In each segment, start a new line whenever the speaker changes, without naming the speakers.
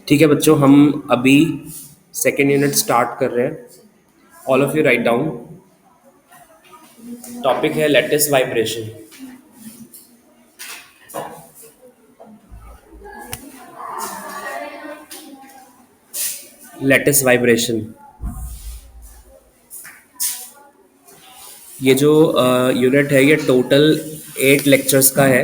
ठीक है बच्चों, हम अभी सेकेंड यूनिट स्टार्ट कर रहे हैं। All of you write down. Topic है लेटिस वाइब्रेशन। लेटिस वाइब्रेशन, ये जो यूनिट है ये टोटल 8 लेक्चर्स का है।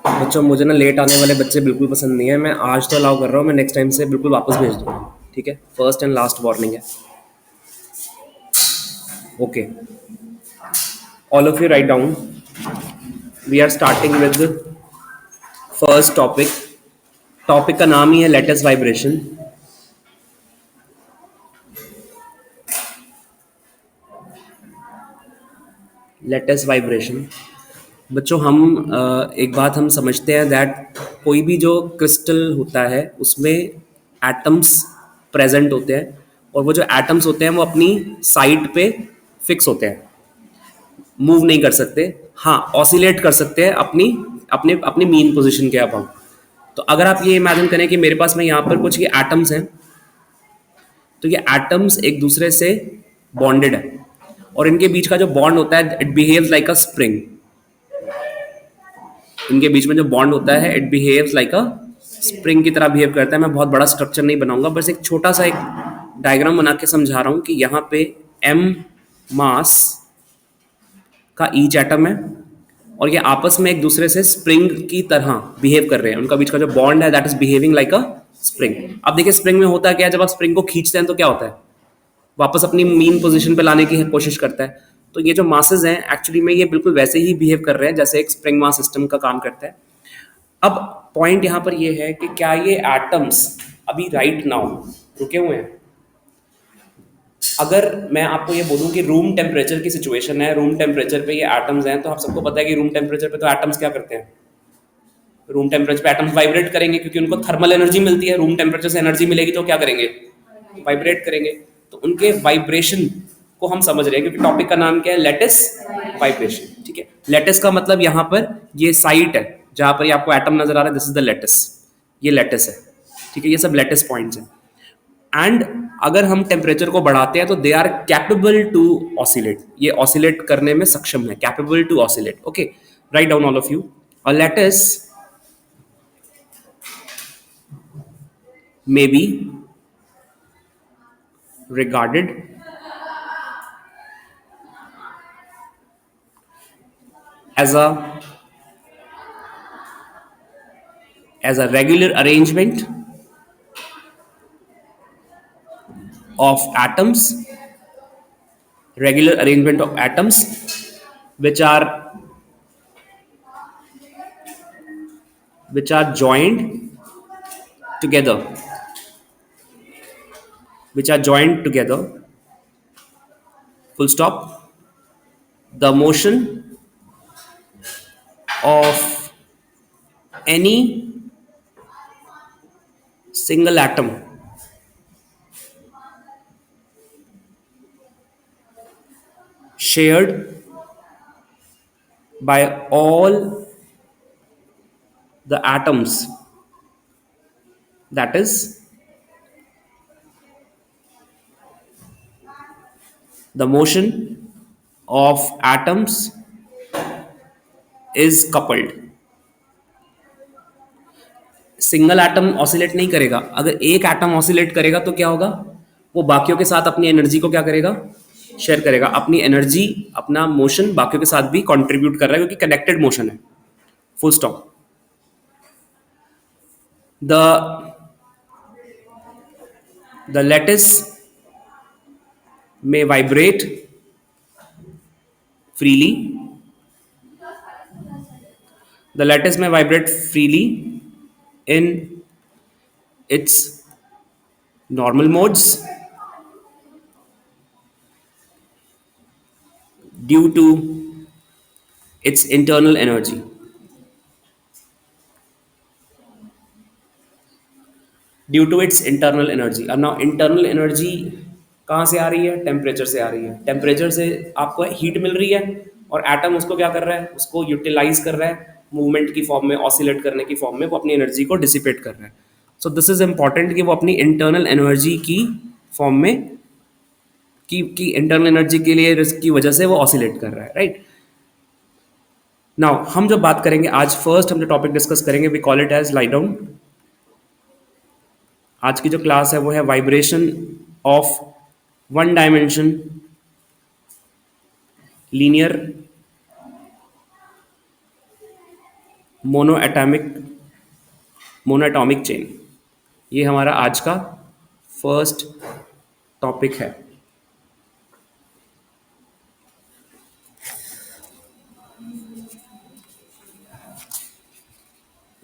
बच्चों, मुझे ना लेट आने वाले बच्चे बिल्कुल पसंद नहीं है। मैं आज तो अलाउ कर रहा हूँ, मैं नेक्स्ट टाइम से बिल्कुल वापस भेज दूँगा। ठीक है, फर्स्ट एंड लास्ट वार्निंग है। Okay, all of you write down. We are starting with first topic. Topic का नाम ही है लेटिस वाइब्रेशन। लेटिस वाइब्रेशन बच्चों, हम एक बात हम समझते हैं दैट कोई भी जो क्रिस्टल होता है उसमें एटम्स प्रेजेंट होते हैं, और वो जो एटम्स होते हैं वो अपनी साइट पे फिक्स होते हैं, मूव नहीं कर सकते। हाँ, ऑसिलेट कर सकते हैं अपनी अपने अपनी मीन पोजीशन के अबाउट। तो अगर आप ये इमेजिन करें कि मेरे पास में यहाँ पर कुछ ये एटम्स हैं, तो ये एटम्स एक दूसरे से बॉन्डेड है, और इनके बीच का जो बॉन्ड होता है it behaves like a spring. इनके बीच में जो बॉन्ड होता है it behaves like a spring की तरह बिहेव करता है। मैं बहुत बड़ा स्ट्रक्चर नहीं बनाऊंगा, बस एक छोटा सा एक डायग्राम बना के समझा रहा हूँ कि यहाँ पे m मास का ईच एटम है, और ये आपस में एक दूसरे से स्प्रिंग की तरह बिहेव कर रहे हैं। उनका बीच का जो बॉन्ड है that is behaving like a spring. अब देखिए, स्प्रिंग में होता क्या है, जब आप स्प्रिंग को खींचते हैं तो क्या होता है, वापस अपनी मीन पोजीशन पे लाने की कोशिश करता है। तो ये जो मासेस हैं एक्चुअली में ये बिल्कुल वैसे ही बिहेव कर रहे हैं जैसे एक स्प्रिंग मास सिस्टम का काम करता है। अब पॉइंट यहाँ पर ये है कि क्या ये एटम्स अभी राइट नाउ रुके हुए हैं? अगर मैं आपको ये बोलूं कि रूम टेम्परेचर की सिचुएशन है, रूम टेम्परेचर पे ये एटम्स हैं, तो आप सबको पता है कि रूम टेम्परेचर पे तो एटम्स क्या करते हैं? रूम टेम्परेचर पे एटम्स वाइब्रेट करेंगे, क्योंकि उनको थर्मल एनर्जी मिलती है। रूम टेम्परेचर से एनर्जी मिलेगी तो क्या करेंगे? वाइब्रेट करेंगे। तो उनके वाइब्रेशन को हम समझ रहे हैं, क्योंकि टॉपिक का नाम क्या है? Lattice vibration. ठीक है, लेटिस का मतलब यहाँ पर ये साइट है जहां पर ये आपको एटम नजर आ रहा है, दिस इज द लेटिस। ये लेटिस है। ठीक है, ये सब लेटिस पॉइंट्स हैं। एंड अगर हम टेम्परेचर को बढ़ाते हैं तो they are capable to oscillate. ये ऑसिलेट करने में सक्षम है, capable to oscillate. Okay, write down all of you. A lattice may be regarded as a regular arrangement of atoms, regular arrangement of atoms which are joined together, which are joined together, full stop. The motion of any single atom shared by all the atoms, that is, the motion of atoms is coupled. Single atom oscillate नहीं करेगा। अगर एक atom oscillate करेगा तो क्या होगा, वो बाकियों के साथ अपनी एनर्जी को क्या करेगा? शेयर करेगा। अपनी एनर्जी, अपना मोशन बाकियों के साथ भी कंट्रीब्यूट कर रहा है, क्योंकि कनेक्टेड मोशन है। Full stop. The lattice may vibrate freely. The lattice may vibrate freely in its normal modes due to its internal energy. Due to its internal energy. अब now internal energy कहाँ से आ रही है? Temperature से आ रही है। Temperature से आपको हीट मिल रही है और एटम उसको क्या कर रहा है? उसको यूटिलाइज कर रहा है मूवमेंट की फॉर्म में, ऑसिलेट करने की फॉर्म में, वो अपनी एनर्जी को डिसिपेट कर रहा है। सो दिस इज इंपॉर्टेंट कि वो अपनी इंटरनल एनर्जी की फॉर्म में, की इंटरनल एनर्जी के लिए रिस्क की वजह से वो ऑसिलेट कर रहा है, राइट। नाउ हम जो बात करेंगे आज, फर्स्ट हम जो टॉपिक डिस्कस करेंगे we call it as light down. आज की जो क्लास है वो है vibration of one dimension linear monoatomic monoatomic chain. ये हमारा आज का फर्स्ट टॉपिक है।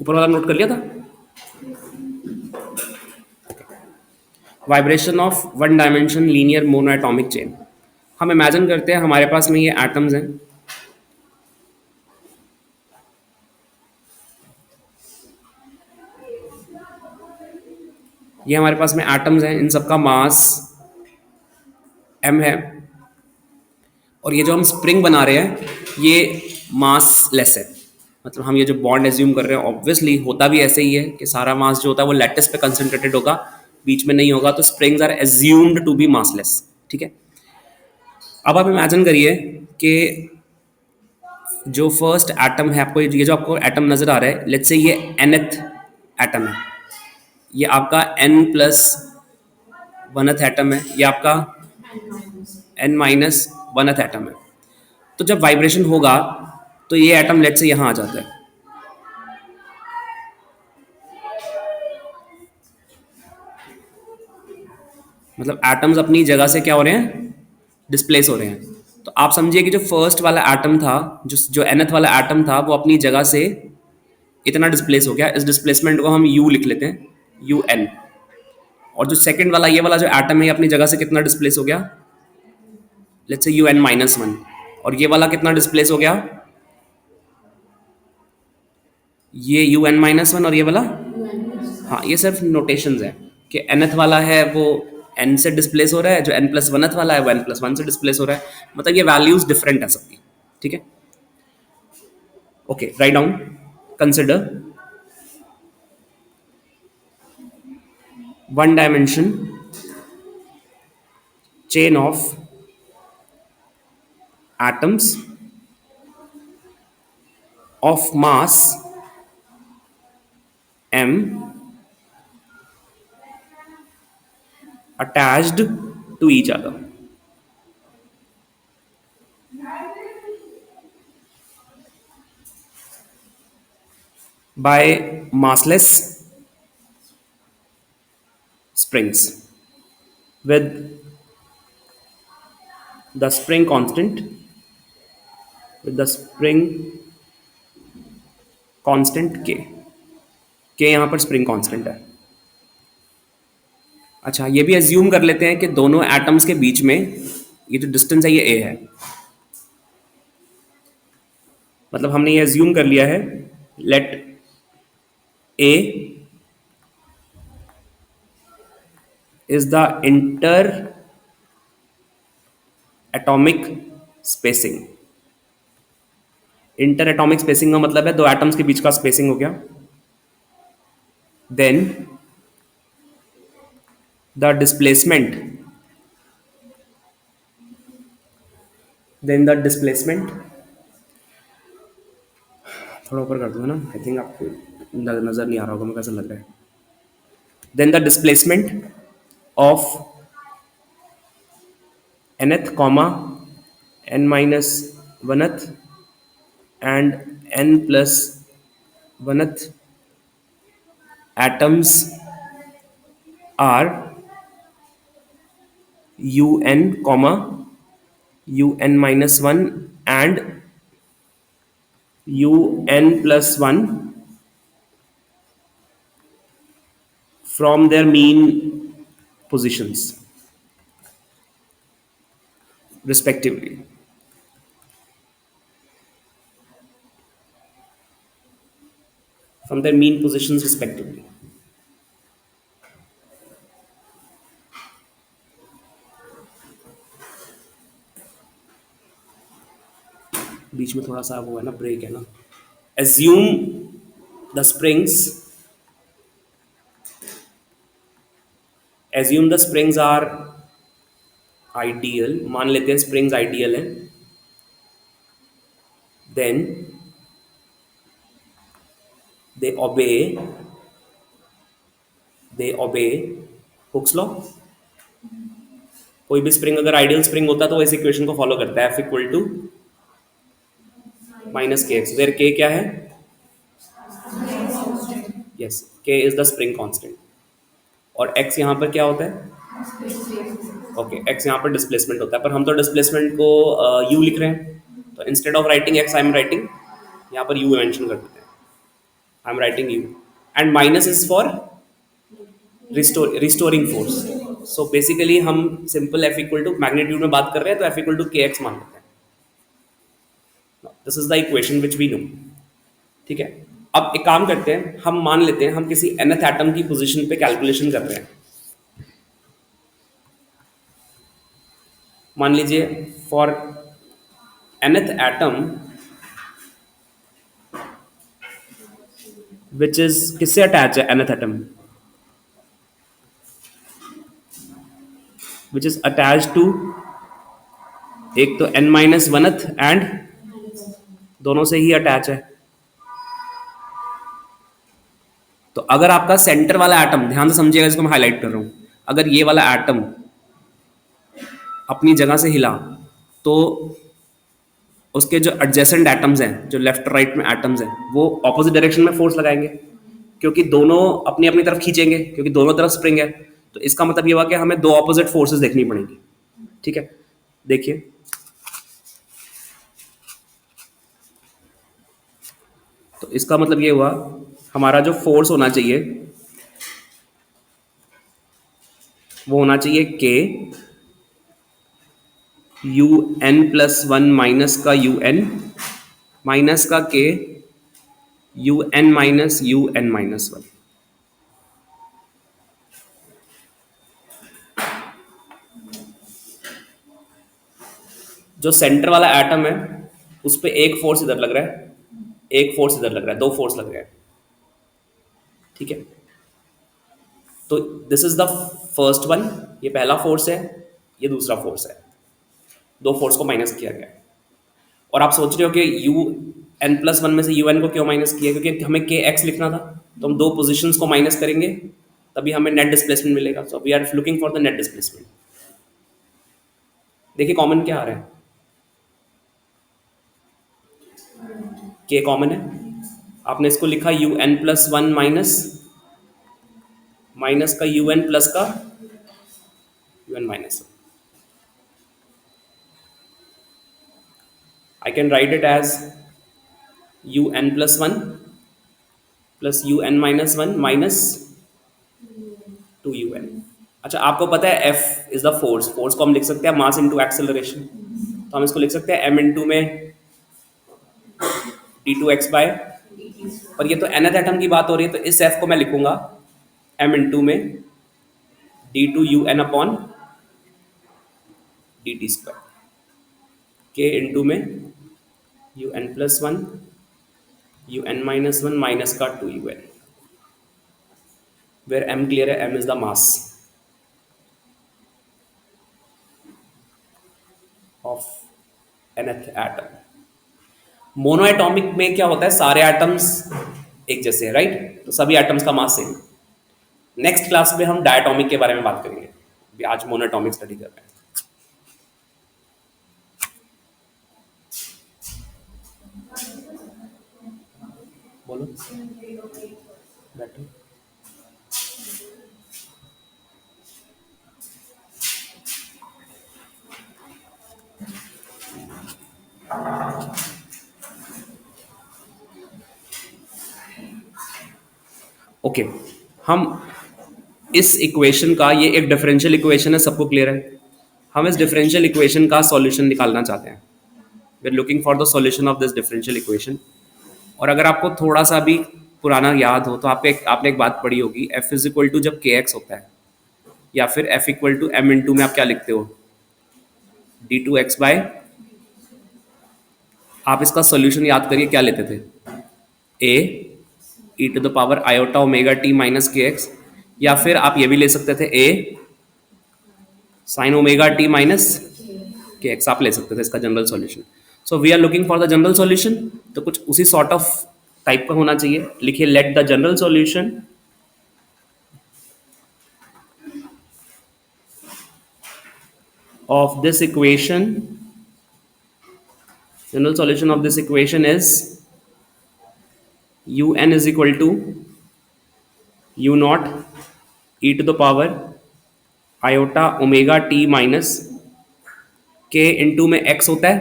ऊपर वाला नोट कर लिया था? Vibration of one dimension linear monoatomic chain. हम इमेजिन करते हैं हमारे पास में ये एटम्स हैं। ये हमारे पास में एटम्स हैं, इन सबका मास m है। और ये जो हम स्प्रिंग बना रहे हैं ये मास लेस है। मतलब हम ये जो बॉन्ड एज्यूम कर रहे हैं ऑब्वियसली होता भी ऐसे ही है कि सारा मास जो होता है वो लैटिस पे कंसंट्रेटेड होगा, बीच में नहीं होगा, तो springs are assumed to be massless. ठीक है। अब आप इमेजिन करिए कि जो फर्स्ट एटम है, आपको ये जो आपको एटम नजर आ रहा है, लेट्स से ये nth एटम है, ये आपका n प्लस वनथ एटम है, ये आपका n माइनस वनथ एटम है। तो जब वाइब्रेशन होगा तो ये एटम लेट से यहाँ आ जाता है। मतलब एटम्स अपनी जगह से क्या हो रहे हैं? डिस्प्लेस हो रहे हैं। तो आप समझिए कि जो फर्स्ट वाला एटम था, जो जो nth वाला एटम था, वो अपनी जगह से इतना डिस्प्लेस हो गया। इस डिस्प्लेसमेंट को हम u लिख लेते हैं, यू एन। और जो सेकंड वाला, ये वाला जो एटम है, ये अपनी जगह से कितना डिस्प्लेस हो गया? Let's say you n minus one. और ये वाला कितना डिस्प्लेस हो गया? ये यू एन माइनस वन और ये वाला, हाँ ये सिर्फ नोटेशंस है कि nth वाला है वो n से डिस्प्लेस हो रहा है, जो n प्लस वनथ वाला है वो n प्लस वन से डिस्प्लेस हो रहा है। मतलब ये वैल्यूज डिफरेंट है सबकी। ठीक है, okay, write down. Consider one dimension chain of atoms of mass m attached to each other by massless springs with the spring constant, with the spring constant k यहाँ पर स्प्रिंग कांस्टेंट है। अच्छा, ये भी एज्यूम कर लेते हैं कि दोनों एटम्स के बीच में ये जो डिस्टेंस है ये a है। मतलब हमने ये एज्यूम कर लिया है, let a is the inter atomic spacing. Inter atomic spacing का मतलब है दो एटम्स के बीच का स्पेसिंग हो गया। Then the displacement, then the displacement, थोड़ा ऊपर कर दूंगा ना, आई थिंक आपको नजर नहीं आ रहा होगा, मुझे कैसा लग रहा है। Then the displacement of nth comma n minus oneth and n plus oneth atoms are un comma un minus 1 and un plus 1 from their mean positions respectively. From their mean positions respectively. बीच में थोड़ा सा वो है ना, break है ना. Assume the springs, assume the springs are ideal. मान लेते हैं स्प्रिंग्स आइडियल है. देन दे ओबे, दे ओबे हुक्स लॉ. कोई भी स्प्रिंग अगर आइडियल स्प्रिंग होता है तो वो इस इक्वेशन को फॉलो करता है, F equal to minus k x, where के क्या है? यस, के इज द स्प्रिंग कांस्टेंट. और एक्स यहाँ पर क्या होता है? ओके, एक्स यहाँ पर डिस्प्लेसमेंट होता है, पर हम तो डिस्प्लेसमेंट को यू लिख रहे हैं, तो instead of writing x I am writing, यहाँ पर यू मेंशन कर देते हैं. I am writing u. And minus is for restoring force. So basically हम simple F equal to magnitude में बात कर रहे हैं, तो F equal to k x मान लेते हैं. This is the equation which we know. ठीक है. अब एक काम करते हैं, हम मान लेते हैं हम किसी nth एटम की पोजीशन पे कैलकुलेशन कर रहे हैं. मान लीजिए for nth atom which is, किससे अटैच है nth atom? Which is attach to, एक तो n माइनस वनथ एंड दोनों से ही अटैच है. तो अगर आपका सेंटर वाला एटम, ध्यान से समझिएगा इसको मैं हाईलाइट कर रहा हूं, अगर ये वाला एटम अपनी जगह से हिला तो उसके जो एडजेसेंट एटम्स हैं, जो लेफ्ट राइट में एटम्स हैं, वो ऑपोजिट डायरेक्शन में फोर्स लगाएंगे, क्योंकि दोनों अपनी अपनी तरफ खींचेंगे, क्योंकि दोनों तरफ स्प्रिंग है. तो इसका मतलब ये हुआ कि हमें दो ऑपोजिट फोर्सेस देखनी पड़ेंगी. ठीक है. देखिए, तो इसका मतलब ये हुआ हमारा जो फोर्स होना चाहिए वो होना चाहिए k u n plus one minus का यू एन माइनस का k u n minus one. जो सेंटर वाला एटम है उस पर एक फोर्स इधर लग रहा है, एक फोर्स इधर लग रहा है, दो फोर्स लग रहे हैं. ठीक है. तो this is the first one, ये पहला फोर्स है, ये दूसरा फोर्स है. दो फोर्स को माइनस किया गया. और आप सोच रहे हो कि यू एन प्लस वन में से यू एन को क्यों माइनस किया? क्योंकि हमें के एक्स लिखना था, तो हम दो पोजिशंस को माइनस करेंगे तभी हमें नेट डिस्प्लेसमेंट मिलेगा. So we are looking for the net displacement. देखिए कॉमन क्या आ रहा है, के कॉमन है. आपने इसको लिखा u n plus one minus minus का यू एन प्लस का u n minus one. I can write it as un plus 1 plus un minus 1 minus 2un. अच्छा, आपको पता है F is the force. Force को हम लिख सकते हैं मास इंटू एक्सेलरेशन, तो हम इसको लिख सकते हैं m इंटू में d2x बाय. पर ये तो nth एटम की बात हो रही है, तो इस F को मैं लिखूंगा m इंटू में d2un upon dt square, k into में u n plus one u n minus one minus का two u n, where m clear है, m is the mass of nth atom. Monoatomic में क्या होता है, सारे atoms एक जैसे हैं, राइट? तो सभी एटम्स का मास सेम. नेक्स्ट क्लास में हम डायटॉमिक के बारे में बात करेंगे. आज मोनोएटॉमिक स्टडी कर रहे हैं. बोलो, बैठो. ओके, हम इस इक्वेशन का, ये एक डिफरेंशियल इक्वेशन है, सबको क्लियर है? हम इस डिफरेंशियल इक्वेशन का सॉल्यूशन निकालना चाहते हैं. We are looking for the solution of this differential equation. और अगर आपको थोड़ा सा भी पुराना याद हो तो आपने एक बात पढ़ी होगी, एफ इज इक्वल टू जब के एक्स होता है, या फिर F equal to m into में आप क्या लिखते हो, डी टू एक्स बाय आप इसका सॉल्यूशन याद करिए, क्या लेते थे? A e to the power iota omega t minus k x, या फिर आप ये भी ले सकते थे A sine omega t minus k x, आप ले सकते थे इसका general solution. So we are looking for the general solution, तो कुछ उसी सॉर्ट ऑफ टाइप का होना चाहिए। लिखिए let the general solution of this equation, general solution of this equation is un is equal to u naught e to the power iota omega t minus k into में x होता है।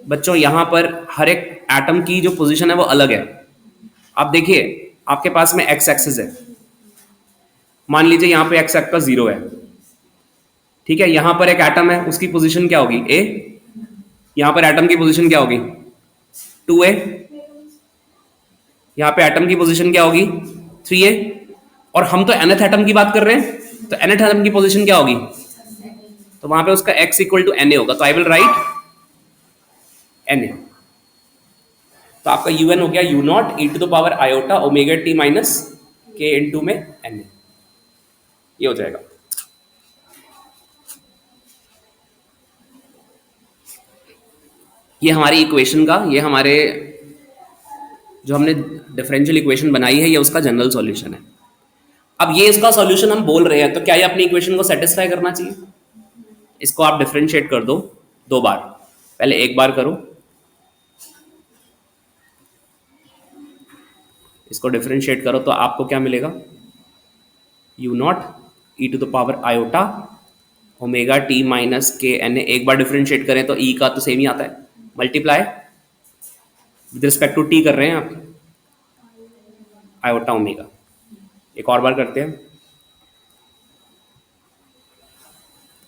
बच्चों यहां पर हर एक एटम की जो position है वो अलग है। आप देखिए आपके पास में x एक्सिस है, मान लीजिए यहां पे x आपका 0 है, ठीक है। यहां पर एक एटम है, उसकी पोजीशन क्या होगी? a। यहां पर एटम की पोजीशन क्या होगी? 2a। यहां पे एटम की पोजीशन क्या होगी? 3a। और हम तो nth एटम की बात कर रहे हैं, तो nth एटम की पोजीशन क्या होगी? तो वहां पे उसका x इक्वल टू na होगा, तो आई विल राइट na। तो आपका un हो गया u not e to the power iota omega t minus k into में na, ये हो जाएगा। ये हमारी इक्वेशन का, ये हमारे जो हमने डिफरेंशियल इक्वेशन बनाई है, ये उसका जनरल सॉल्यूशन है। अब ये इसका सॉल्यूशन हम बोल रहे हैं, तो क्या ये अपनी इक्वेशन को सेटिस्फाई करना चाहिए? इसको आप डिफरेंशिएट कर दो 2 बार, पहले 1 बार करो, इसको डिफरेंशिएट करो तो आपको क्या मिलेगा? u not e to the power iota omega t minus k n a. एक बार डिफरेंशिएट करें तो e का तो सेम ही आता है, multiply with respect to t कर रहे हैं आप, आयोटा ओमेगा। एक और बार करते हैं,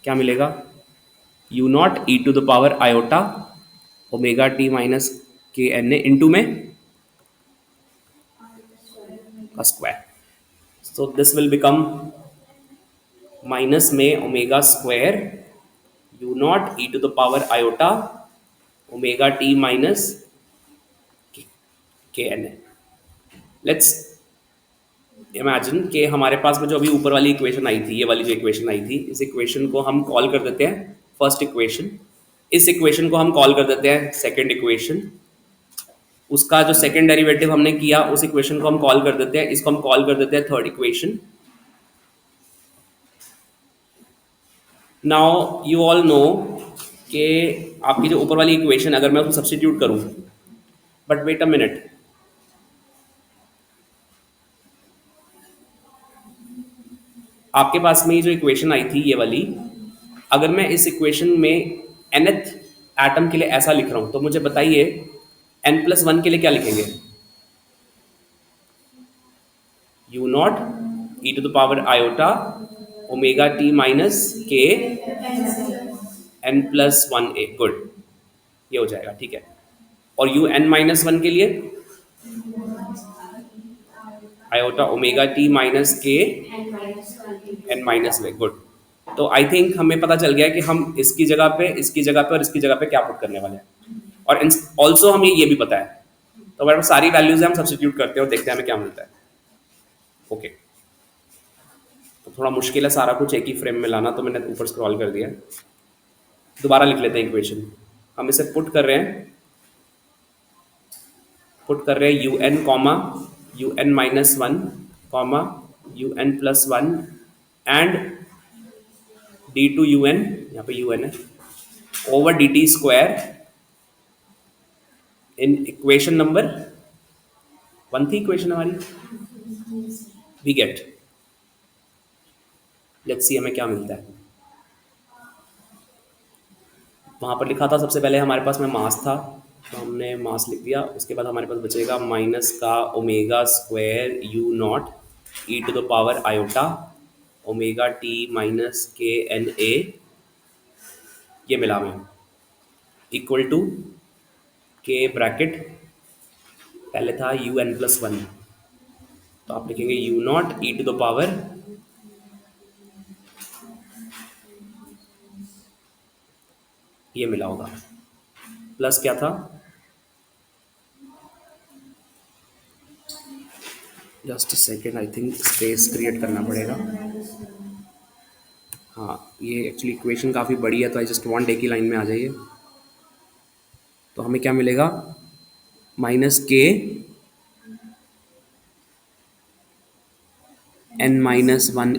क्या मिलेगा? u not e to the power iota omega t minus k n a into में का square. So this will become minus में omega square u not e to the power iota omega t minus k n a. Let's imagine कि हमारे पास में जो अभी ऊपर वाली इक्वेशन आई थी, ये वाली जो इक्वेशन आई थी, इस इक्वेशन को हम कॉल कर देते हैं फर्स्ट इक्वेशन, इस इक्वेशन को हम कॉल कर देते हैं सेकंड इक्वेशन, उसका जो सेकंड डेरिवेटिव हमने किया उस इक्वेशन को हम कॉल कर देते हैं, इसको हम कॉल कर देते हैं third equation. Now you all know कि आपकी जो ऊपर वाली इक्वेशन अगर मैं उसको सब्स्टिट्यूट करूं, बट वेट अ मिनट, आपके पास में ये जो इक्वेशन आई थी ये वाली, अगर मैं इस इक्वेशन में nth एटम के लिए ऐसा लिख रहा हूं, तो मुझे बताइए n+1 के लिए क्या लिखेंगे? u not e to the power iota omega t minus k n+1a। Good, ये हो जाएगा, ठीक है। और un-1 के लिए आयोटा ओमेगा टी माइनस के n-1। गुड। तो आई थिंक हमें पता चल गया कि हम इसकी जगह पे, इसकी जगह पे और इसकी जगह पे क्या पुट करने वाले हैं। और ऑल्सो हमें ये भी पता है, तो हमारे पास सारी वैल्यूज हम सब्स्टिट्यूट करते हैं और देखते हैं हमें क्या मिलता है। ओके, तो थोड़ा मुश्किल है सारा कुछ एक ही फ्रेम में लाना, तो मैंने ऊपर स्क्रॉल कर दिया। दोबारा लिख लेते हैं इक्वेशन। हम इसे पुट कर रहे हैं un comma un-1 comma un+1 and d two un, यहाँ पे un है, over d t square in equation number 1 थी इक्वेशन हमारी, वी गेट, लेट्स सी हमें क्या मिलता है। वहाँ पर लिखा था सबसे पहले हमारे पास में मास था, तो हमने मास लिख दिया। उसके बाद हमारे पास बचेगा माइनस का omega square u not e to the power iota omega t minus k n a, ये मिला हमें, इक्वल टू के ब्रैकेट पहले था un+1, तो आप लिखेंगे u not e to the power ये मिला होगा, प्लस क्या था just second, I think space create करना पड़ेगा। हाँ, ये एक्चुअली इक्वेशन काफ़ी बड़ी है, तो आई जस्ट वांट एक ही लाइन में आ जाइए। तो हमें क्या मिलेगा? -k n-1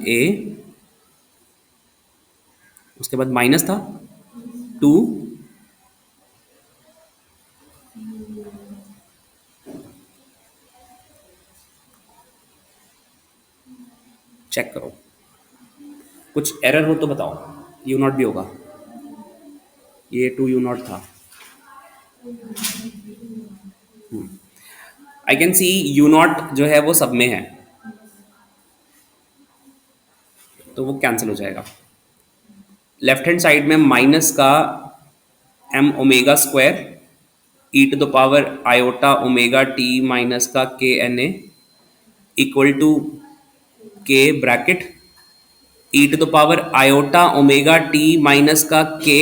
a, उसके बाद माइनस था 2, चेक करो कुछ एरर हो तो बताओ। यू नॉट भी होगा, ये 2 u0 था। आई कैन सी u0 जो है वो सब में है, तो वो कैंसिल हो जाएगा। लेफ्ट हैंड साइड में माइनस का m omega square e to the power iota omega t minus का k n a equal to k bracket e to the power iota omega t minus का k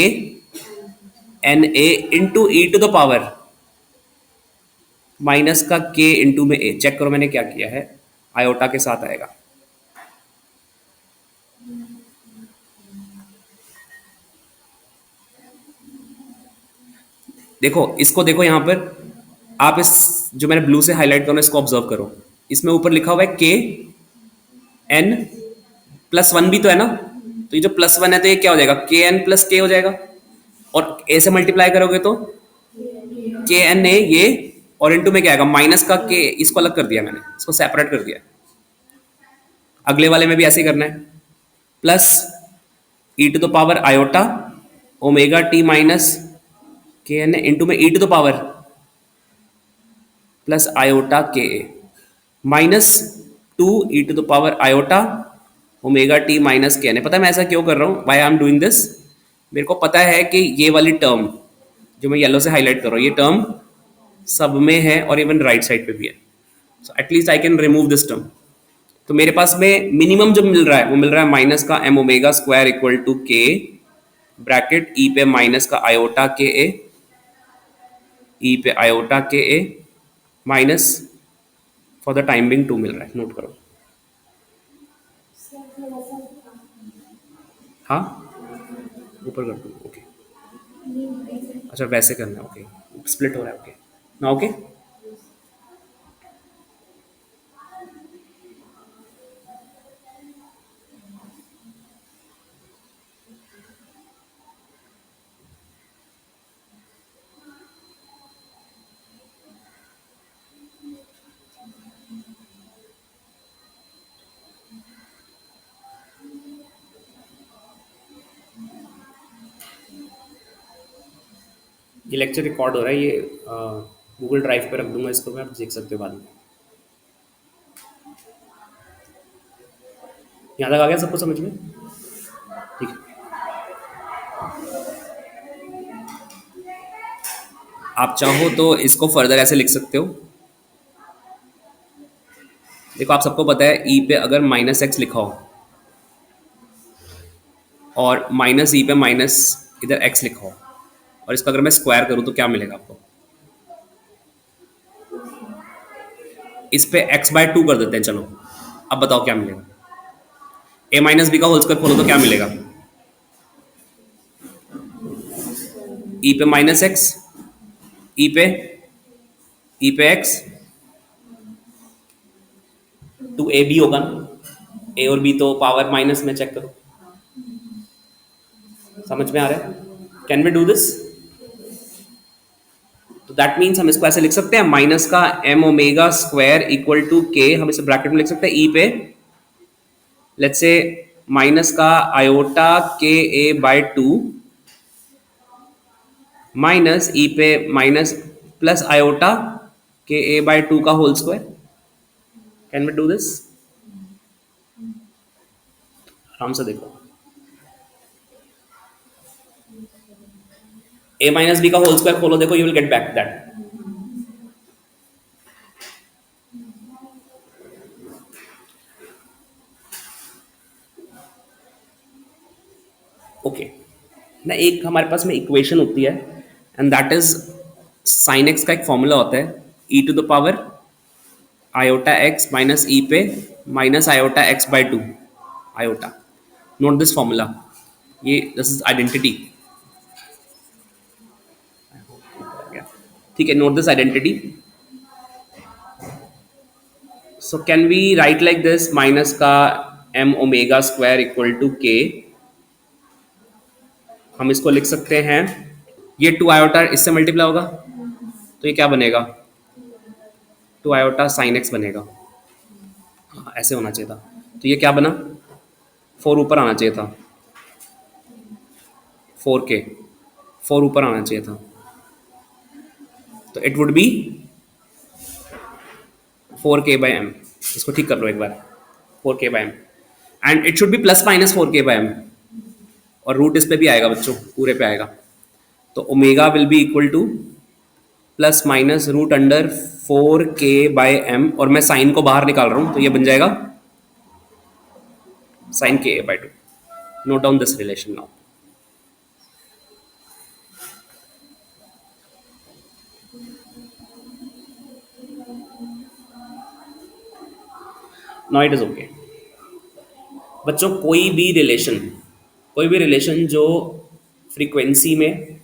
n a into e to the power minus का k into में ए। Check करो मैंने क्या किया है, iota के साथ आएगा। देखो इसको, देखो यहाँ पर आप इस जो मैंने ब्लू से हाईलाइट करो इसको ऑब्जर्व करो। इसमें ऊपर लिखा हुआ है के एन प्लस वन भी तो है ना, तो ये जो प्लस वन है तो ये क्या हो जाएगा? के एन प्लस के हो जाएगा। और ए से मल्टीप्लाई करोगे तो के एन ए ये, और इनटू में क्या आएगा? माइनस का के, इसको अलग कर दिया मैंने, इसको सेपरेट कर दिया। अगले वाले में भी ऐसे ही करना है, plus e to the power iota omega t minus k n into में e to the power plus iota k a minus 2 e to the power iota omega t minus k n. पता है मैं ऐसा क्यों कर रहा हूँ? Why I am doing this? मेरे को पता है कि ये वाली टर्म जो मैं येलो से हाईलाइट कर रहा हूँ, ये टर्म सब में है और इवन राइट साइड पे भी है। So at least I can remove this term. तो मेरे पास में मिनिमम जो मिल रहा है वो मिल रहा है माइनस का m omega square equal to k bracket e पे माइनस का आयोटा के ए, ई पे iota k a minus for the time being 2 मिल रहा है। नोट करो। हाँ, ऊपर कर दूँ, ओके। अच्छा वैसे करना है, ओके, स्प्लिट हो रहा है, ओके ना, ओके। ये लेक्चर रिकॉर्ड हो रहा है, ये गूगल ड्राइव पे रख दूंगा इसको मैं, आप देख सकते हो बाद में। यहाँ तक आ गया सबको समझ में? ठीक है, आप चाहो तो इसको फर्दर ऐसे लिख सकते हो। देखो आप सबको पता है ई पे अगर माइनस एक्स लिखा हो और माइनस ई पे माइनस इधर एक्स लिखा हो, और इसका अगर मैं स्क्वायर करूँ तो क्या मिलेगा आपको? इस पे एक्स बाय 2 कर देते हैं, चलो अब बताओ क्या मिलेगा? ए माइनस बी का होल स्क्वायर खोलो तो क्या मिलेगा? ई पे माइनस एक्स, ई पे एक्स, टू ए बी होगा ना, ए और बी तो पावर माइनस में, चेक करो। समझ में आ रहा है? Can we do this? तो दैट मीन्स हम इसको ऐसे लिख सकते हैं, माइनस का m omega square equal to k, हम इसे ब्रैकेट में लिख सकते हैं ई पे लेट्स से माइनस का iota k a by 2 minus e पे minus plus iota k a by 2 का whole square. Can we do this? आराम से देखो, ए माइनस बी का होल स्क्वायर खोलो, देखो you will get back that. Okay ना, एक हमारे पास में इक्वेशन होती है and that is sine x का एक फॉर्मूला होता है e to the power iota x minus e पे minus iota x by two iota. Note this formula. ये दिस इज आइडेंटिटी. ठीक है, note this identity. So can we write like this minus का m omega square equal to k. हम इसको लिख सकते हैं, ये टू आयोटा इससे मल्टीप्लाई होगा तो ये क्या बनेगा, टू आयोटा साइन एक्स बनेगा. हाँ, ऐसे होना चाहिए था. तो ये क्या बना, फोर ऊपर आना चाहिए था, फोर के, फोर ऊपर आना चाहिए था. तो it would be four k by m. इसको ठीक कर लो एक बार, four k by m. And it should be plus minus four k by m. और रूट इस पे भी आएगा बच्चों, पूरे पे आएगा. तो omega will be equal to plus minus root under four k by m. और मैं साइन को बाहर निकाल रहा हूं तो ये बन जाएगा sine k a by two. Note down this relation now. Now it is okay. बच्चों कोई भी रिलेशन जो फ्रीक्वेंसी में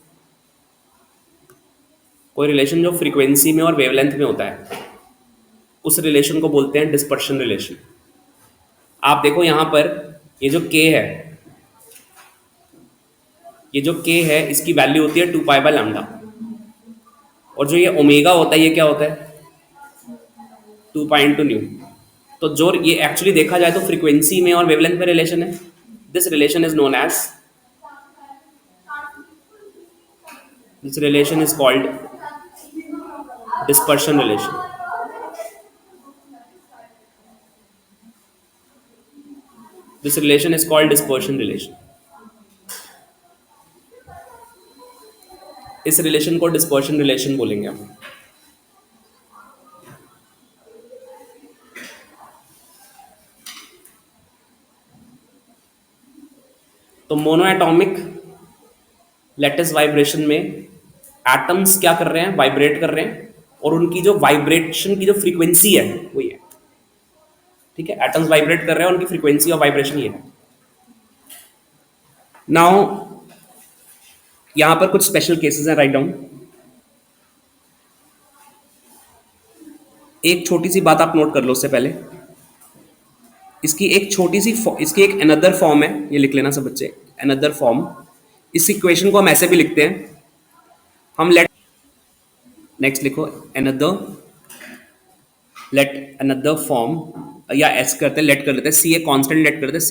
कोई रिलेशन जो फ्रीक्वेंसी में और वेवलेंथ में होता है, उस रिलेशन को बोलते हैं डिस्पर्शन रिलेशन. आप देखो यहां पर ये जो k है, ये जो k है इसकी वैल्यू होती है टू पाई बाय लैम्डा. और जो ये ओमेगा होता है ये क्या होता है, टू पाई इंटू न्यू. तो जो ये एक्चुअली देखा जाए तो फ्रीक्वेंसी में और वेवलेंथ में रिलेशन है. This relation is known as this relation is called dispersion relation. This relation is called dispersion relation. इस रिलेशन को डिस्पर्शन रिलेशन बोलेंगे हम. तो मोनोएटॉमिक लैटिस वाइब्रेशन में एटम्स क्या कर रहे हैं, वाइब्रेट कर रहे हैं. और उनकी जो वाइब्रेशन की जो फ्रीक्वेंसी है वो ये है. ठीक है, एटम्स वाइब्रेट कर रहे हैं, उनकी फ्रीक्वेंसी ऑफ वाइब्रेशन ये है. नाउ यहां पर कुछ स्पेशल केसेस हैं, राइट डाउन. एक छोटी सी बात आप नोट कर लो उससे पहले. इसकी एक अनदर फॉर्म है, ये लिख लेना सब बच्चे. अनदर फॉर्म, इस इक्वेशन को हम ऐसे भी लिखते हैं. हम लेट नेक्स्ट लिखो अनदर, लेट अनदर फॉर्म, या एस करते हैं, लेट कर लेते हैं, सी ए कांस्टेंट लेट कर लेते हैं,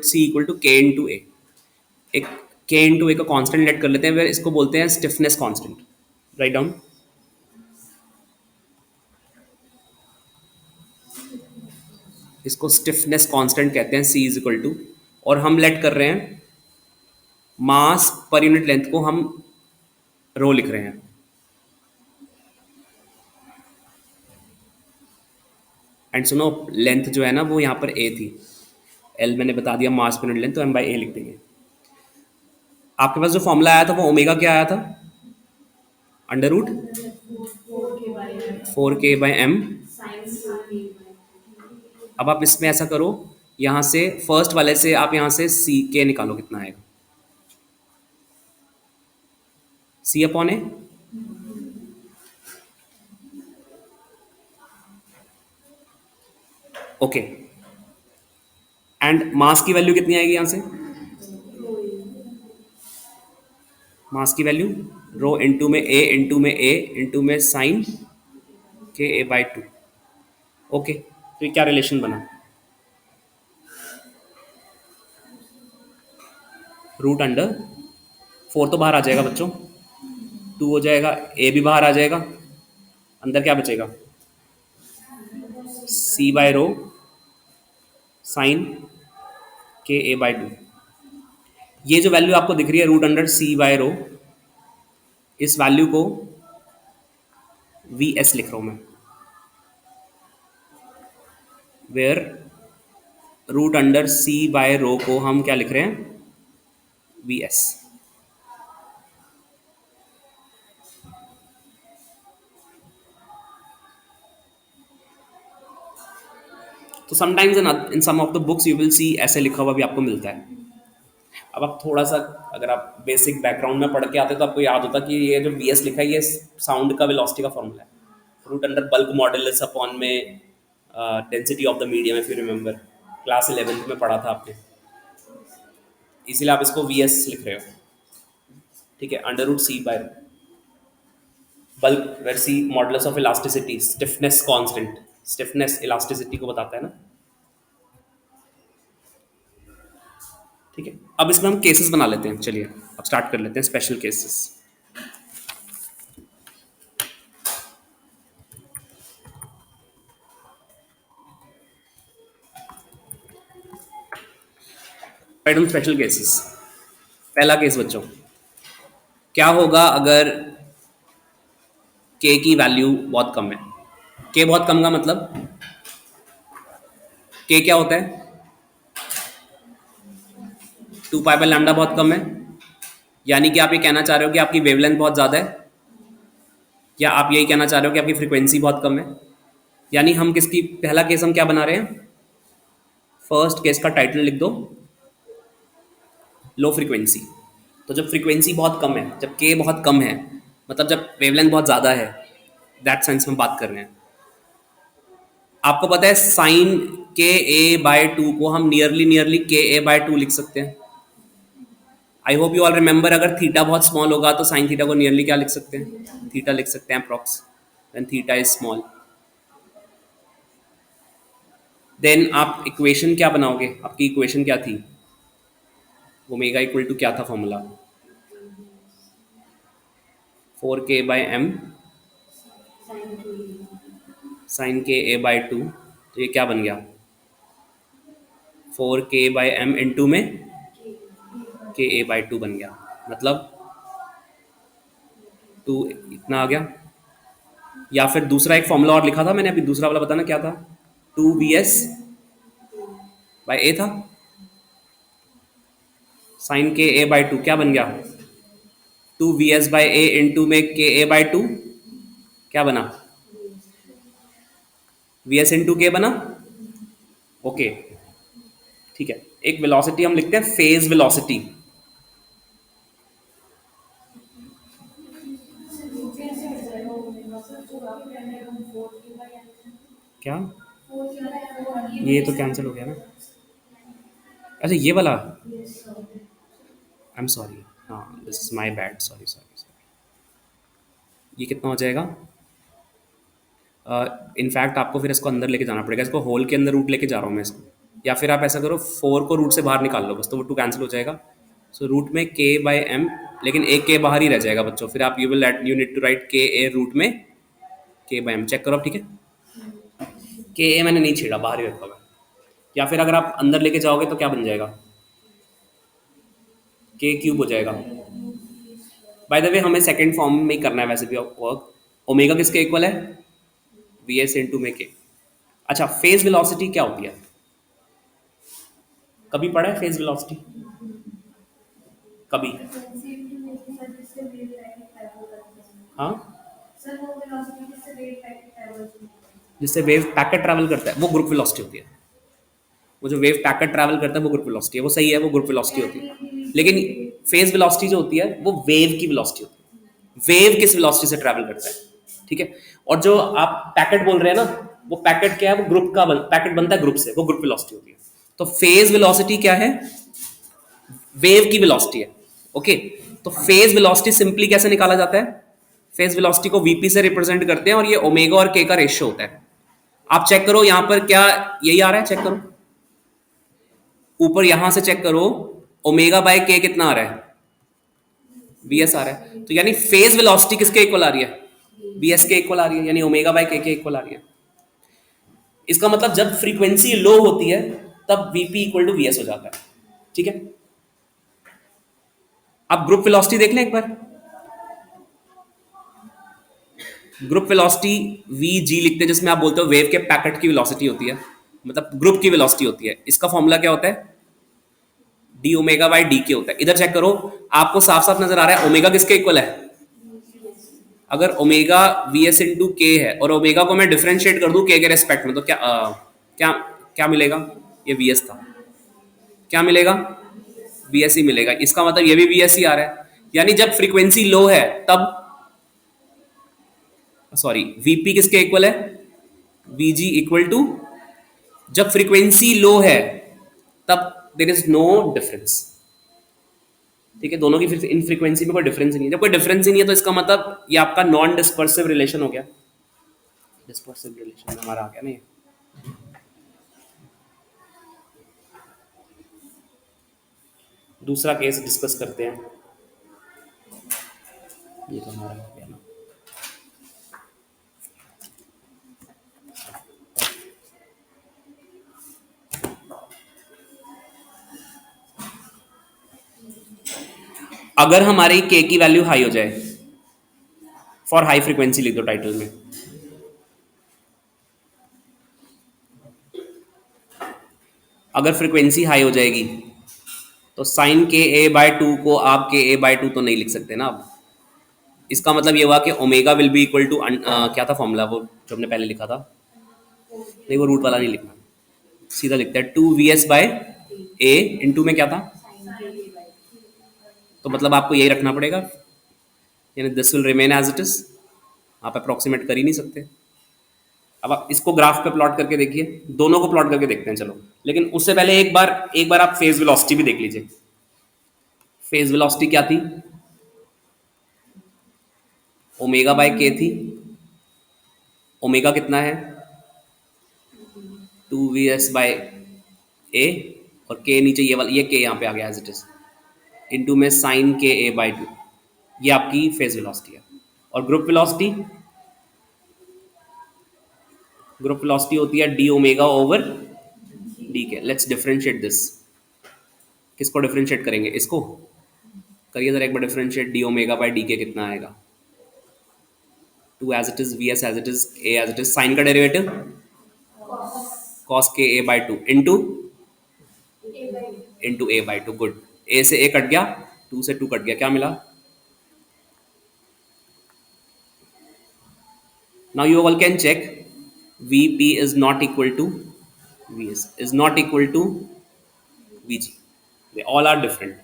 सी इक्वल टू के इंटू ए. एक के इंटू ए का कांस्टेंट लेट कर लेते हैं, फिर इसको बोलते हैं स्टिफनेस कांस्टेंट. Write down. इसको स्टिफनेस कांस्टेंट कहते हैं, सी इज इक्वल टू. और हम लेट कर रहे हैं मास पर यूनिट लेंथ को हम रो लिख रहे हैं. एंड सुनो, लेंथ जो है ना वो यहाँ पर ए थी, एल मैंने बता दिया मास पर यूनिट लेंथ, तो एम बाई ए लिख देंगे. आपके पास जो फॉर्मूला आया था वो ओमेगा क्या आया था, under root four k by M. अब आप इसमें ऐसा करो, यहाँ से फर्स्ट वाले से आप यहाँ से सी के निकालो, कितना आएगा, c upon a. Okay. And mass की वैल्यू कितनी आएगी यहाँ से, मास की वैल्यू रो इंटू में ए इंटू में sine k A by two. Okay, तो ये क्या रिलेशन बना, रूट अंडर फोर तो बाहर आ जाएगा बच्चों, टू हो जाएगा, ए भी बाहर आ जाएगा, अंदर क्या बचेगा, सी by rho sine k A by two. ये जो वैल्यू आपको दिख रही है root under c by rho, इस वैल्यू को वी एस लिख रहा हूं मैं, where root under c by rho को हम क्या लिख रहे हैं, वी एस. तो sometimes in some of the books you will see ऐसे लिखा हुआ भी आपको मिलता है। अब आप थोड़ा सा, अगर आप बेसिक बैकग्राउंड में पढ़ के आते तो आपको याद होता कि ये जो वी एस लिखा है ये साउंड का वेलोसिटी का फॉर्मूला है। Root under bulk modulus upon में density of the medium, if you remember class 11th में पढ़ा था आपने, इसीलिए आप इसको वी एस लिख रहे हो। ठीक है, under root c by bulk where c modulus of elasticity, stiffness constant, stiffness elasticity को बताता है ना। ठीक है, अब इसमें हम केसेस बना लेते हैं। चलिए अब स्टार्ट कर लेते हैं स्पेशल केसेस। Special cases. पहला केस बच्चों, क्या होगा अगर के की वैल्यू बहुत कम है। के बहुत कम का मतलब, के क्या होता है, 2 पाई/λ बहुत कम है। यानी कि आप ये कहना चाह रहे हो कि आपकी वेवलेंथ बहुत ज़्यादा है, या आप यही कहना चाह रहे हो कि आपकी फ्रीक्वेंसी बहुत कम है। यानी हम किसकी, पहला केस हम क्या बना रहे हैं, फर्स्ट केस का टाइटल लिख दो लो फ्रीक्वेंसी। तो जब फ्रीक्वेंसी बहुत कम है, जब के बहुत कम है, मतलब जब वेवलेंथ बहुत ज़्यादा है, दैट सेंस में बात कर रहे हैं। आपको पता है साइन के ए बाय 2 को हम नियरली के ए बाय 2 लिख सकते हैं। I hope you all remember, अगर थीटा बहुत स्मॉल होगा तो साइन थीटा को नियरली क्या लिख सकते हैं, थीटा लिख सकते हैं approx, when theta is small. Then आप इक्वेशन क्या बनाओगे, आपकी इक्वेशन क्या थी, ओमेगा इक्वल टू क्या था formula, 4k/m sign k a by 2। तो ये क्या बन गया, 4k/m इंटू में के ए बाय 2 बन गया, मतलब 2 इतना आ गया। या फिर दूसरा एक फॉर्मूला और लिखा था मैंने अभी, दूसरा वाला बताना क्या था, 2vs/a था, साइन के ए बाय 2 क्या बन गया, 2vs/a इंटू में के ए बाय 2 क्या बना, vs इंटू के बना। ओके ठीक है, एक वेलोसिटी हम लिखते हैं फेज वेलोसिटी। क्या, ये तो कैंसिल हो गया ना, अच्छा ये वाला, आई एम सॉरी, हाँ this is my bad, sorry sorry sorry. ये कितना हो जाएगा, इनफैक्ट आपको फिर इसको अंदर लेके जाना पड़ेगा, इसको होल के अंदर रूट लेके जा रहा हूँ मैं इसको। या फिर आप ऐसा करो 4 को रूट से बाहर निकाल लो बस, तो वो 2 कैंसिल हो जाएगा। सो रूट में k/m, लेकिन एक के बाहर ही रह जाएगा बच्चों, फिर आप यू नीड टू राइट के ए रूट में k/m। चेक करो आप, ठीक है, के ए मैंने नहीं छेड़ा, बाहर ही रखा हुआ है। या फिर अगर आप अंदर लेके जाओगे तो क्या बन जाएगा, k³ हो जाएगा। बाय द वे हमें सेकंड फॉर्म में ही करना है वैसे भी वर्क। ओमेगा किसके इक्वल है, वी एस इंटू में के। अच्छा, फेज वेलोसिटी क्या होती है, कभी पढ़ा है फेज वेलोसिटी, कभी, हाँ, जिससे वेव पैकेट ट्रैवल करता है वो ग्रुप वेलोसिटी होती है। वो जो वेव पैकेट ट्रैवल करता है वो ग्रुप वेलोसिटी है, वो सही है, वो ग्रुप वेलोसिटी होती है। लेकिन फेज वेलोसिटी जो होती है वो वेव की वेलोसिटी होती है, वेव किस वेलोसिटी से ट्रैवल करता है, ठीक है। और जो आप पैकेट बोल रहे हैं ना, वो पैकेट क्या है, वो ग्रुप का पैकेट बनता है ग्रुप से, वो ग्रुप वेलोसिटी होती है। तो फेज वेलोसिटी क्या है, वेव की वेलोसिटी है। ओके, तो फेज वेलोसिटी सिंपली कैसे निकाला जाता है, फेज वेलोसिटी को वीपी से रिप्रेजेंट करते हैं, और ये ओमेगा और के का रेशियो होता है। आप चेक करो यहां पर क्या यही आ रहा है, चेक करो ऊपर, यहां से चेक करो ओमेगा बाय के कितना आ रहा है, वीएस आ रहा है। तो यानी फेज वेलोसिटी किसके इक्वल आ रही है, वीएस के इक्वल आ रही है, यानी ओमेगा बाय के इक्वल आ रही है। इसका मतलब जब फ्रीक्वेंसी लो होती है तब वीपी इक्वल टू वीएस हो जाता है, ठीक है। आप ग्रुप वेलोसिटी देख लें एक बार, ग्रुप वेलोसिटी वी जी लिखते हैं, जिसमें आप बोलते हो वेव के पैकेट की वेलोसिटी होती है, मतलब ग्रुप की वेलोसिटी होती है। इसका फॉर्मूला क्या होता है, डी ओमेगा बाई डी के होता है। इधर चेक करो, आपको साफ साफ नजर आ रहा है ओमेगा किसके इक्वल है, अगर ओमेगा वी एस इंटू के है और ओमेगा को मैं डिफरेंशिएट कर दूं के रेस्पेक्ट में, तो क्या क्या क्या मिलेगा? ये वी एस था, क्या मिलेगा? वी एस ही मिलेगा। इसका मतलब ये भी वी एस ही आ रहा है, यानी जब फ्रीक्वेंसी लो है तब, सॉरी, वीपी किसके इक्वल है? वीजी इक्वल टू, जब फ्रीक्वेंसी लो है तब देर इज नो डिफरेंस। ठीक है, दोनों की इन फ्रीक्वेंसी में कोई डिफरेंस नहीं है। जब कोई डिफरेंस ही नहीं है तो इसका मतलब ये आपका नॉन डिस्पर्सिव रिलेशन हो गया। डिस्पर्सिव रिलेशन हमारा आ गया नहीं। दूसरा केस डिस्कस करते हैं। ये तो हमारा हो गया ना। अगर हमारी के की वैल्यू हाई हो जाए, फॉर हाई फ्रीक्वेंसी लिख दो टाइटल में, अगर फ्रीक्वेंसी हाई हो जाएगी तो sign k a by to को आप के ए बाय टू तो नहीं लिख सकते ना अब। इसका मतलब ये हुआ कि omega will be equal to, क्या था फॉर्मूला वो जो हमने पहले लिखा था? नहीं, वो रूट वाला नहीं लिखना, सीधा लिखते हैं two v s by a into में क्या था, तो मतलब आपको यही रखना पड़ेगा, यानी this will remain as it is. आप अप्रोक्सीमेट कर ही नहीं सकते। अब आप इसको ग्राफ पे प्लॉट करके देखिए, दोनों को प्लॉट करके देखते हैं चलो। लेकिन उससे पहले एक बार आप फेज वेलोसिटी भी देख लीजिए। फेज वेलोसिटी क्या थी? ओमेगा बाय के थी। ओमेगा कितना है? टू वी एस बाय ए, और के नीचे ये वाला, ये के यहाँ पे आ गया एज इट इज, इंटू में sine k a by two. ये आपकी फेज वेलोसिटी है। और ग्रुप वेलोसिटी, ग्रुप वेलोसिटी होती है d omega over d k. Let's differentiate this. किसको डिफरेंशिएट करेंगे? इसको करिए जरा एक बार differentiate. D omega by d k कितना आएगा? Two as it is, v s as it is, a as it is, sine का derivative cos k a by two into a by two. Good, a से a cut गया, two से two cut गया, क्या मिला? Now you all can check, v p is not equal to v s, is not equal to v g. They all are different.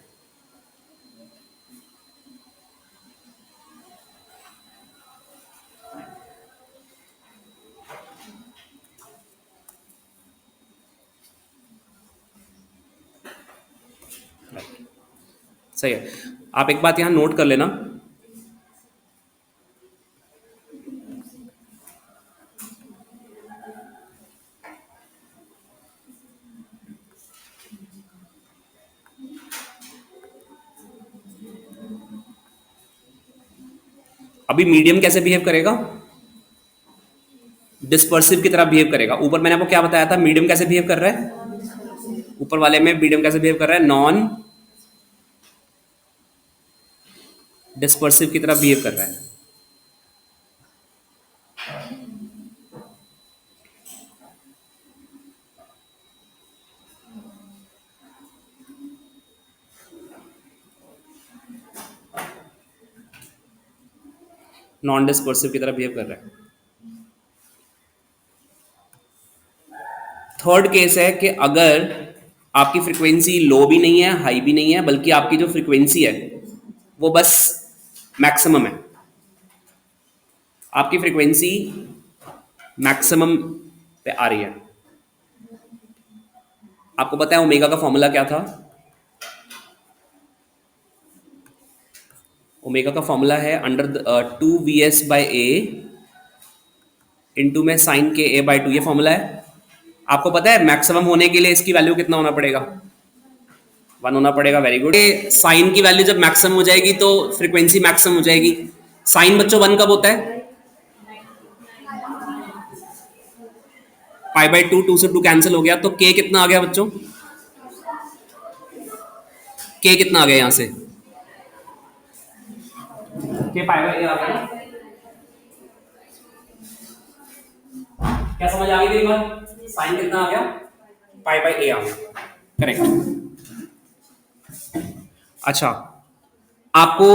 सही है। आप एक बात यहां नोट कर लेना, अभी मीडियम कैसे बिहेव करेगा? डिस्पर्सिव की तरह बिहेव करेगा। ऊपर मैंने आपको क्या बताया था, मीडियम कैसे बिहेव कर रहा है? ऊपर वाले में मीडियम कैसे बिहेव कर रहा है? नॉन डिस्पर्सिव की तरह बिहेव कर रहा है। नॉन डिस्पर्सिव की तरह बिहेव कर रहा है। थर्ड केस है कि अगर आपकी फ्रीक्वेंसी लो भी नहीं है, हाई भी नहीं है, बल्कि आपकी जो फ्रीक्वेंसी है वो बस मैक्सिमम है। आपकी फ्रीक्वेंसी मैक्सिमम पे आ रही है। आपको पता है ओमेगा का फॉर्मूला क्या था? ओमेगा का फॉर्मूला है under two v s by a into में sine k a by two, ये फॉर्मूला है। आपको पता है मैक्सिमम होने के लिए इसकी वैल्यू कितना होना पड़ेगा? 1 होना पड़ेगा। Very good. साइन की वैल्यू जब मैक्सिमम हो जाएगी तो फ्रीक्वेंसी मैक्सिमम हो जाएगी। साइन बच्चों 1 कब होता है? पाई बाय टू, टू से टू कैंसिल हो गया, तो के कितना आ गया बच्चों? के कितना आ गया यहां से? के पाई बाय ए आ गया। क्या समझ आ गई मेरी बात? साइन कितना आ गया? पाई बाय ए आ गया। करेक्ट। अच्छा, आपको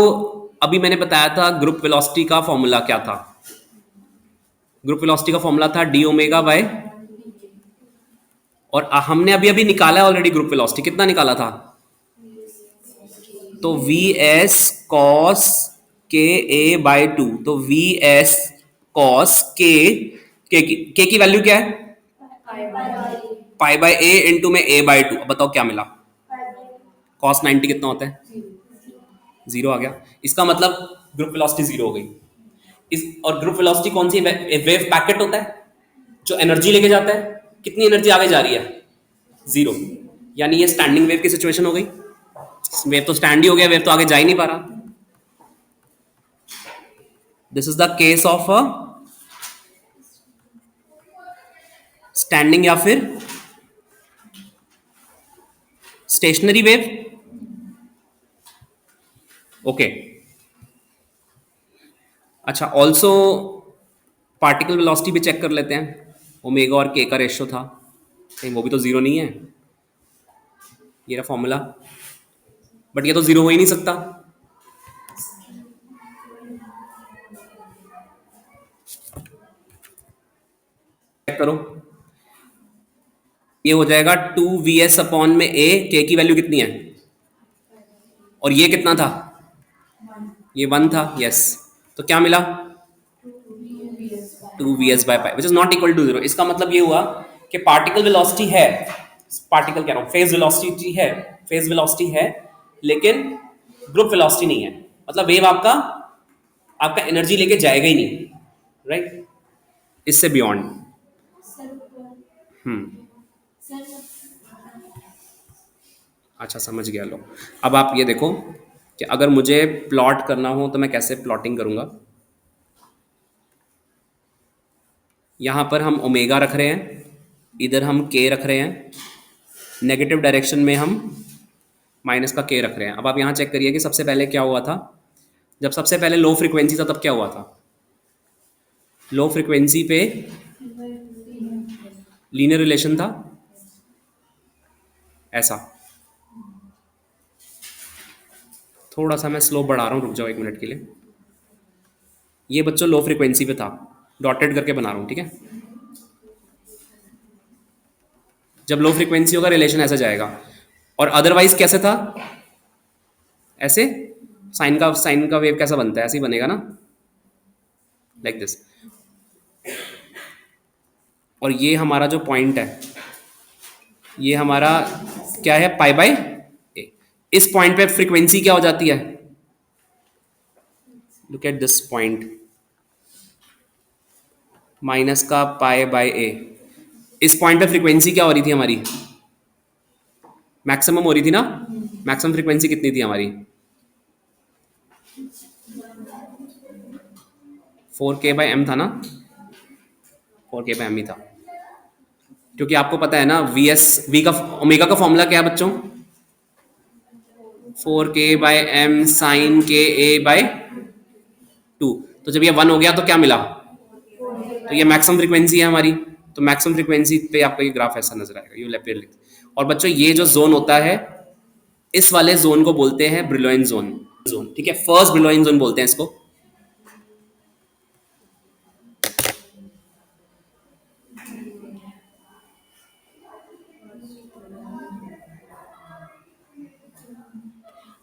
अभी मैंने बताया था ग्रुप वेलोसिटी का फॉर्मूला क्या था? ग्रुप वेलोसिटी का फॉर्मूला था डी ओमेगा बाय और हमने अभी अभी निकाला है ऑलरेडी ग्रुप वेलोसिटी, कितना निकाला था? तो V S cos k a by to, तो वी एस कॉस के की वैल्यू क्या है? पाई बाय ए इंटू में ए बाय टू। अब बताओ क्या मिला? कॉस 90 कितना होता है? जीरो आ गया। इसका मतलब ग्रुप वेलोसिटी जीरो हो गई। और ग्रुप वेलोसिटी कौन सी? वेव पैकेट होता है जो एनर्जी लेके जाता है। कितनी एनर्जी आगे जा रही है? जीरो। यानी ये स्टैंडिंग वेव की सिचुएशन हो गई। वेव तो स्टैंड ही हो गया, वेव तो आगे जा ही नहीं पा रहा। This is the case of a standing या फिर स्टेशनरी वेव। ओके, अच्छा, ऑल्सो पार्टिकल वेलोसिटी भी चेक कर लेते हैं। ओमेगा और के का रेशियो था, कहीं वो भी तो जीरो नहीं है। ये रहा फॉर्मूला, बट ये तो जीरो हो ही नहीं सकता। चेक करो, ये हो जाएगा 2vs अपॉन में a। के की वैल्यू कितनी है? और ये कितना था? ये 1 था। यस, तो क्या मिला? 2vs by pi which is not equal to zero. इसका मतलब ये हुआ कि पार्टिकल वेलोसिटी है, पार्टिकल कह रहा हूं, फेज वेलोसिटी है, फेज वेलोसिटी है, लेकिन ग्रुप वेलोसिटी नहीं है। मतलब वेव आपका आपका एनर्जी लेके जाएगा ही नहीं, राइट? इससे बियॉन्ड। हम्म, अच्छा, समझ गया। लो, अब आप ये देखो कि अगर मुझे प्लॉट करना हो तो मैं कैसे प्लॉटिंग करूंगा। यहां पर हम ओमेगा रख रहे हैं, इधर हम के रख रहे हैं, नेगेटिव डायरेक्शन में हम माइनस का के रख रहे हैं। अब आप यहां चेक करिए कि सबसे पहले क्या हुआ था। जब सबसे पहले लो फ्रीक्वेंसी था तब क्या हुआ था? लो फ्रीक्वेंसी पे लीनियर रिलेशन था, ऐसा। थोड़ा सा मैं स्लो बढ़ा रहा हूँ, रुक जाओ 1 मिनट के लिए। ये बच्चों लो फ्रीक्वेंसी पे था, डॉटेड करके बना रहा हूँ, ठीक है? जब लो फ्रीक्वेंसी होगा रिलेशन ऐसा जाएगा, और अदरवाइज कैसे था? ऐसे। साइन का वेव कैसा बनता है? ऐसे ही बनेगा ना, लाइक दिस। और ये हमारा जो पॉइंट है, ये हमारा क्या है? पाई बाय ए। इस पॉइंट पे फ्रीक्वेंसी क्या हो जाती है? Look at this point, minus का पाई बाय ए। इस पॉइंट पे फ्रीक्वेंसी क्या हो रही थी हमारी? मैक्सिमम हो रही थी ना? मैक्सिमम फ्रीक्वेंसी कितनी थी हमारी? 4k/m था ना? 4k/m ही था, क्योंकि आपको पता है ना वी का ओमेगा का फॉर्मूला क्या है बच्चों? 4k/m sign k a by 2। तो जब ये 1 हो गया तो क्या मिला? तो ये मैक्सिमम फ्रीक्वेंसी है हमारी। तो मैक्सिमम फ्रीक्वेंसी पे आपको ये ग्राफ ऐसा नजर आएगा, यू लेफ्ट। और बच्चों ये जो जोन होता है, इस वाले जोन को बोलते हैं ब्रिलॉइन जोन, ठीक है? फर्स्ट ब्रिलॉइन जोन बोलते हैं इसको।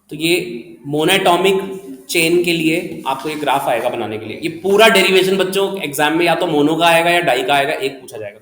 तो ये मोनोटॉमिक चेन के लिए आपको ये ग्राफ आएगा बनाने के लिए। ये पूरा डेरिवेशन बच्चों एग्जाम में या तो मोनो का आएगा या डाई का आएगा, एक पूछा जाएगा।